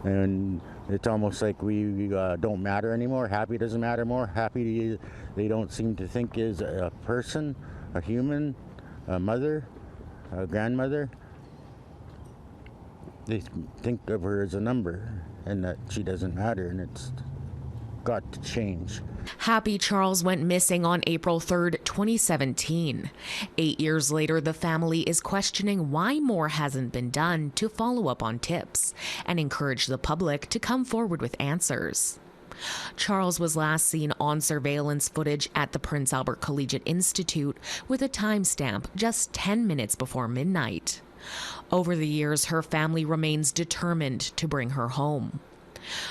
And it's almost like we don't matter anymore. Happy doesn't matter more. Happy, they don't seem to think is a person, a human, a mother, a grandmother. They think of her as a number and that she doesn't matter, and it's got to change. Happy Charles went missing on April 3rd, 2017. 8 years later, the family is questioning why more hasn't been done to follow up on tips and encourage the public to come forward with answers. Charles was last seen on surveillance footage at the Prince Albert Collegiate Institute with a timestamp just 10 minutes before midnight. Over the years, her family remains determined to bring her home.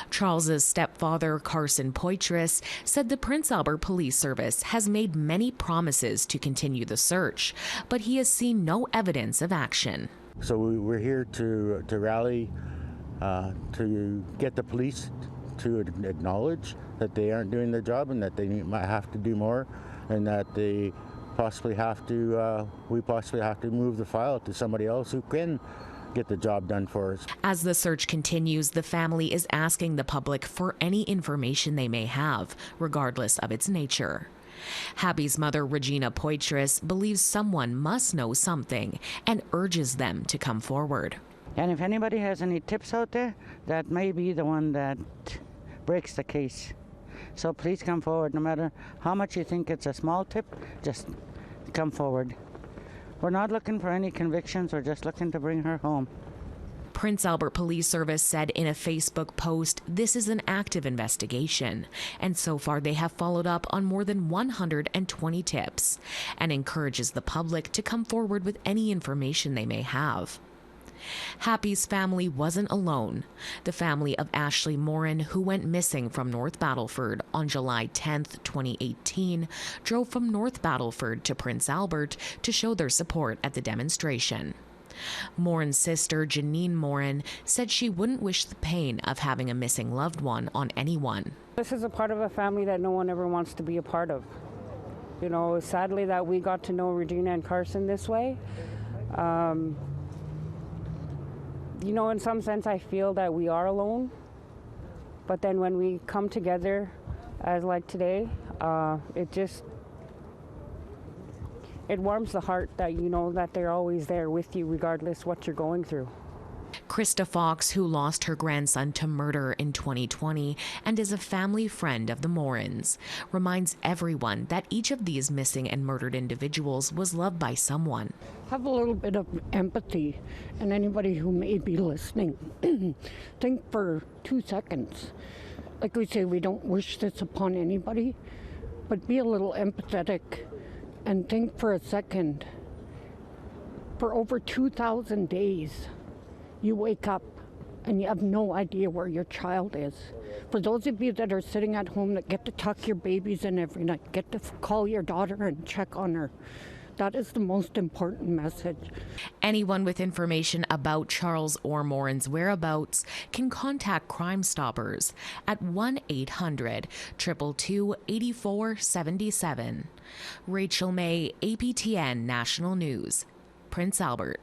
Charles's stepfather, Carson Poitras, said the Prince Albert Police Service has made many promises to continue the search, but he has seen no evidence of action. So we're here to rally, to get the police to acknowledge that they aren't doing their job and that they might have to do more, and that they possibly have to, we possibly have to move the file to somebody else who can get the job done for us. As the search continues, the family is asking the public for any information they may have, regardless of its nature. Happy's mother, Regina Poitras, believes someone must know something and urges them to come forward. And if anybody has any tips out there, that may be the one that breaks the case. So please come forward. No matter how much you think it's a small tip, just come forward. We're not looking for any convictions. We're just looking to bring her home. Prince Albert Police Service said in a Facebook post, this is an active investigation, and so far they have followed up on more than 120 tips and encourages the public to come forward with any information they may have. Happy's family wasn't alone. The family of Ashley Morin, who went missing from North Battleford on July 10, 2018, drove from North Battleford to Prince Albert to show their support at the demonstration. Morin's sister, Janine Morin, said she wouldn't wish the pain of having a missing loved one on anyone. This is a part of a family that no one ever wants to be a part of. You know, sadly that we got to know Regina and Carson this way. You know, in some sense, I feel that we are alone. But then when we come together, as like today, it warms the heart that you know that they're always there with you, regardless what you're going through. Krista Fox, who lost her grandson to murder in 2020 and is a family friend of the Morins, reminds everyone that each of these missing and murdered individuals was loved by someone. Have a little bit of empathy, and anybody who may be listening, think for 2 seconds. Like we say, we don't wish this upon anybody, but be a little empathetic and think for a second. For over 2,000 days, you wake up and you have no idea where your child is. For those of you that are sitting at home that get to tuck your babies in every night, get to call your daughter and check on her, that is the most important message. Anyone with information about Charles or Morin's whereabouts can contact Crime Stoppers at 1-800-222-8477. Rachel May, APTN National News, Prince Albert.